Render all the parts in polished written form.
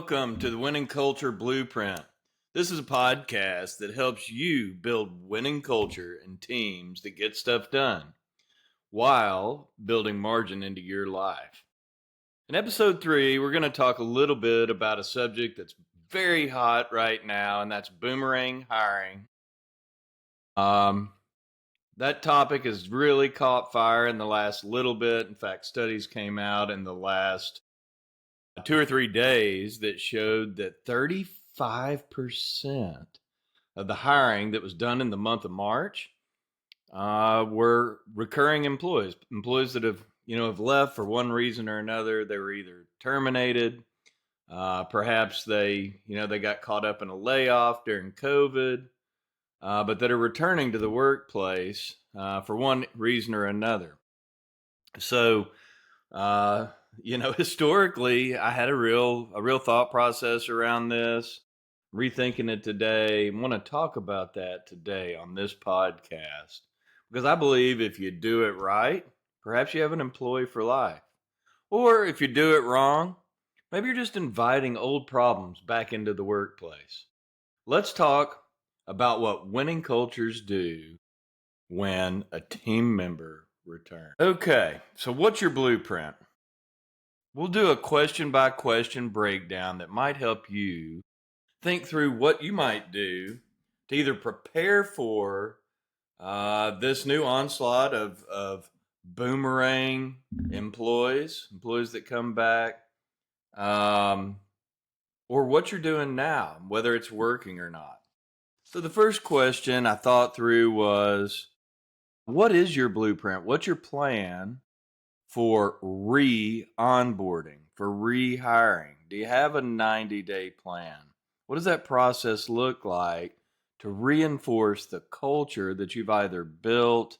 Welcome to the Winning Culture Blueprint. This is a podcast that helps you build winning culture and teams that get stuff done while building margin into your life. In episode 3, we're going to talk a little bit about a subject that's very hot right now, and that's boomerang hiring. That topic has really caught fire in the last little bit. In fact, studies came out in the last 2 or 3 days that showed that 35% of the hiring that was done in the month of March were recurring employees that have left for one reason or another. They were either terminated, perhaps they got caught up in a layoff during COVID, but that are returning to the workplace for one reason or another. So, historically, I had a real thought process around this, rethinking it today. I want to talk about that today on this podcast because I believe if you do it right, perhaps you have an employee for life. Or if you do it wrong, maybe you're just inviting old problems back into the workplace. Let's talk about what winning cultures do when a team member returns. Okay, so what's your blueprint? We'll do a question by question breakdown that might help you think through what you might do to either prepare for this new onslaught of boomerang employees that come back, or what you're doing now, whether it's working or not. So the first question I thought through was, what is your blueprint? What's your plan for re-onboarding, for rehiring? Do you have a 90-day plan? What does that process look like to reinforce the culture that you've either built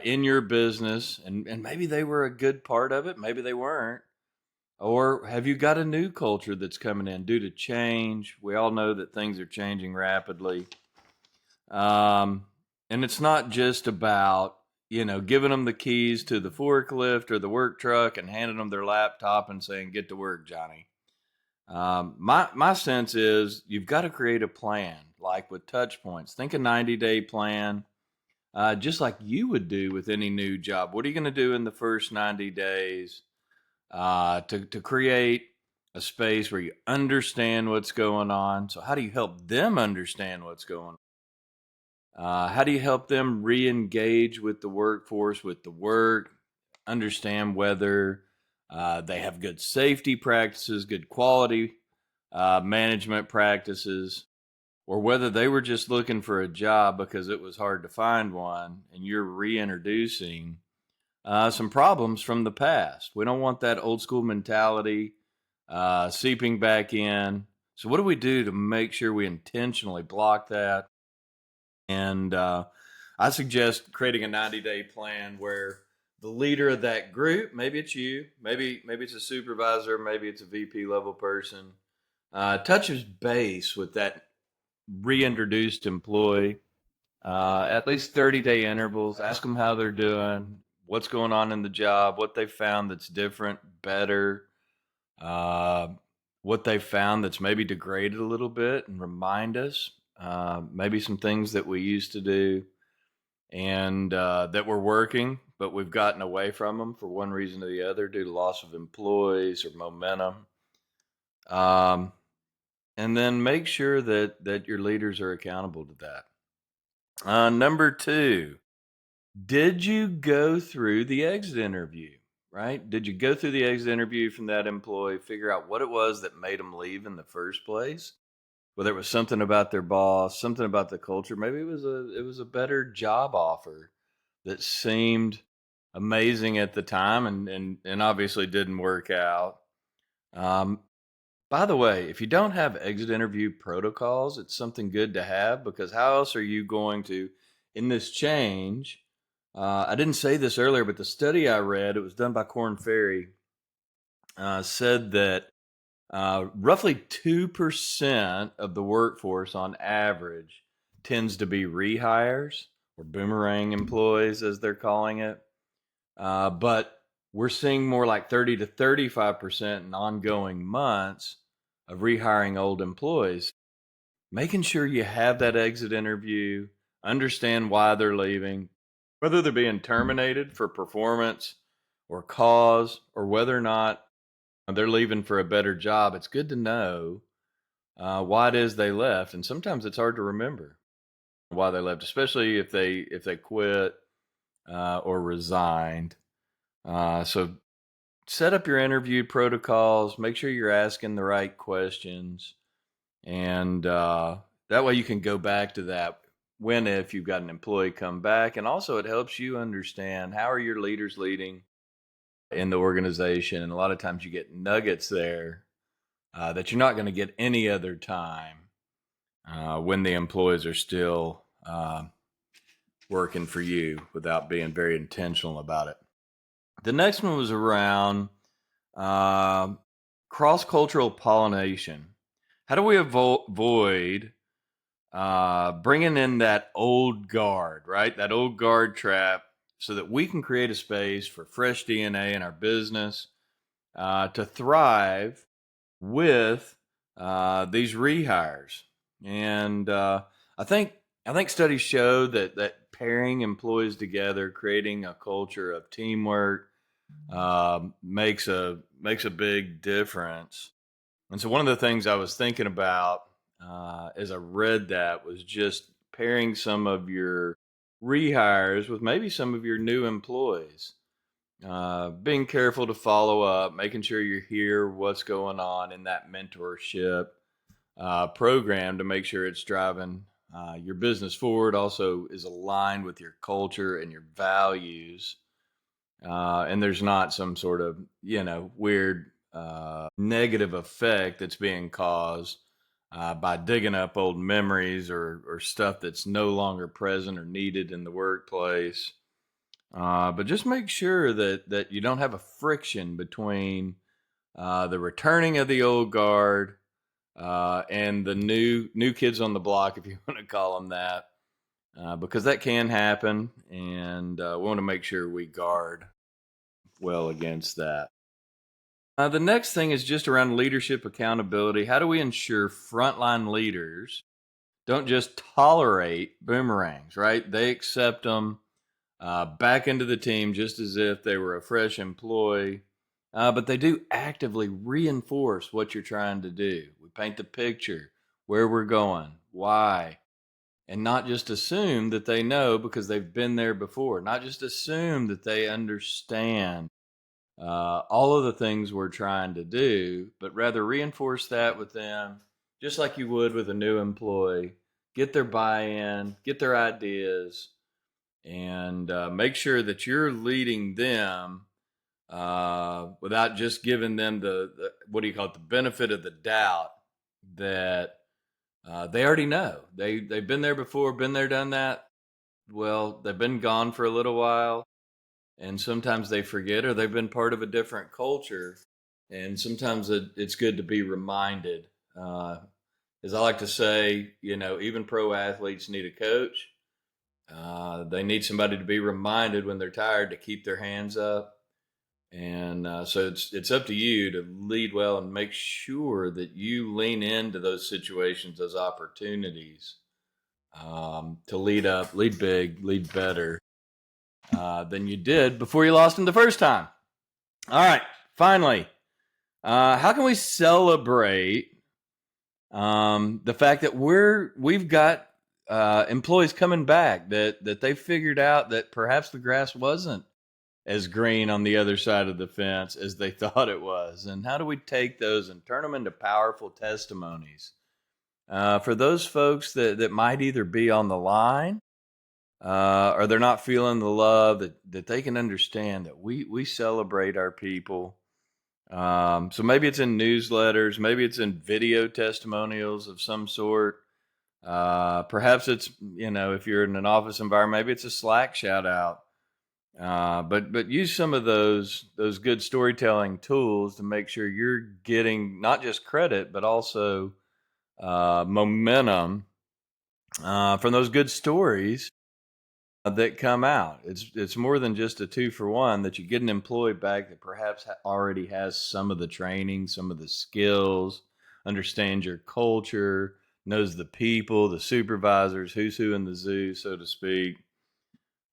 in your business, and maybe they were a good part of it, maybe they weren't, or have you got a new culture that's coming in due to change? We all know that things are changing rapidly. And it's not just about giving them the keys to the forklift or the work truck and handing them their laptop and saying, "Get to work, Johnny." My sense is you've got to create a plan, like with touch points. Think a 90-day plan, just like you would do with any new job. What are you going to do in the first 90 days to create a space where you understand what's going on? So how do you help them understand what's going on? How do you help them re-engage with the workforce, with the work, understand whether they have good safety practices, good quality management practices, or whether they were just looking for a job because it was hard to find one, and you're reintroducing some problems from the past. We don't want that old school mentality seeping back in. So what do we do to make sure we intentionally block that? And I suggest creating a 90-day plan where the leader of that group, maybe it's you, maybe it's a supervisor, maybe it's a VP level person, touches base with that reintroduced employee at least 30-day intervals. Ask them how they're doing, what's going on in the job, what they found that's different, better, what they found that's maybe degraded a little bit, and remind us. Maybe some things that we used to do and that were working, but we've gotten away from them for one reason or the other due to loss of employees or momentum. And then make sure that your leaders are accountable to that. Number 2, did you go through the exit interview? Right? Did you go through the exit interview from that employee, figure out what it was that made them leave in the first place? Whether it was something about their boss, something about the culture, maybe it was a better job offer that seemed amazing at the time and obviously didn't work out. By the way, if you don't have exit interview protocols, it's something good to have, because how else are you going to, in this change, I didn't say this earlier, but the study I read, it was done by Korn Ferry, said that roughly 2% of the workforce on average tends to be rehires, or boomerang employees as they're calling it. But we're seeing more like 30 to 35% in ongoing months of rehiring old employees, making sure you have that exit interview, understand why they're leaving, whether they're being terminated for performance or cause, or whether or not they're leaving for a better job. It's good to know why it is they left, and sometimes it's hard to remember why they left, especially if they quit or resigned. So set up your interview protocols. Make sure you're asking the right questions, and that way you can go back to that when if you've got an employee come back, and also it helps you understand how are your leaders leading in the organization, and a lot of times you get nuggets there that you're not going to get any other time when the employees are still working for you without being very intentional about it. The next one was around uh, cross cultural pollination. How do we avoid bringing in that old guard, right? That old guard trap, so that we can create a space for fresh DNA in our business to thrive with these rehires. And I think I think studies show that pairing employees together, creating a culture of teamwork, makes a big difference. And so one of the things I was thinking about as I read that was just pairing some of your rehires with maybe some of your new employees. Being careful to follow up, making sure you hear what's going on in that mentorship program to make sure it's driving your business forward, also is aligned with your culture and your values. And there's not some sort of, weird negative effect that's being caused by digging up old memories or stuff that's no longer present or needed in the workplace. But just make sure that you don't have a friction between the returning of the old guard and the new kids on the block, if you want to call them that, because that can happen, and we want to make sure we guard well against that. The next thing is just around leadership accountability. How do we ensure frontline leaders don't just tolerate boomerangs, right? They accept them back into the team just as if they were a fresh employee. But they do actively reinforce what you're trying to do. We paint the picture, where we're going, why, and not just assume that they know because they've been there before, not just assume that they understand all of the things we're trying to do, but rather reinforce that with them, just like you would with a new employee. Get their buy in, get their ideas, and make sure that you're leading them without just giving them the what do you call it, the benefit of the doubt that they already know. They've been there before, been there, done that. Well, they've been gone for a little while, and sometimes they forget, or they've been part of a different culture, and sometimes it's good to be reminded. As I like to say, even pro athletes need a coach. They need somebody to be reminded when they're tired to keep their hands up. And so it's up to you to lead well and make sure that you lean into those situations, those opportunities, to lead up, lead big, lead better than you did before you lost them the first time. All right, finally, how can we celebrate the fact that we've got employees coming back that they figured out that perhaps the grass wasn't as green on the other side of the fence as they thought it was? And how do we take those and turn them into powerful testimonies for those folks that might either be on the line or they're not feeling the love, that they can understand that we celebrate our people. So maybe it's in newsletters, maybe it's in video testimonials of some sort. Perhaps it's, if you're in an office environment, maybe it's a Slack shout out. But use some of those good storytelling tools to make sure you're getting not just credit, but also momentum from those good stories that come out. It's more than just a 2-for-1, that you get an employee back that perhaps already has some of the training, some of the skills, understands your culture, knows the people, the supervisors, who's who in the zoo, so to speak.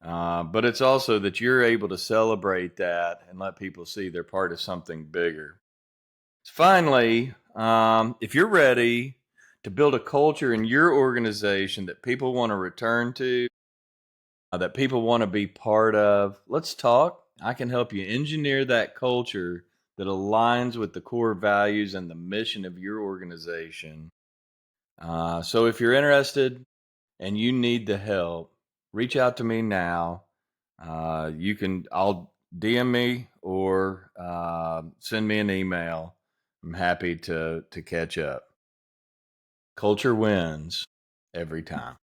But it's also that you're able to celebrate that and let people see they're part of something bigger. Finally, if you're ready to build a culture in your organization that people want to return to, that people want to be part of, let's talk. I can help you engineer that culture that aligns with the core values and the mission of your organization. So if you're interested and you need the help, reach out to me now. I'll DM me or send me an email. I'm happy to catch up. Culture wins every time.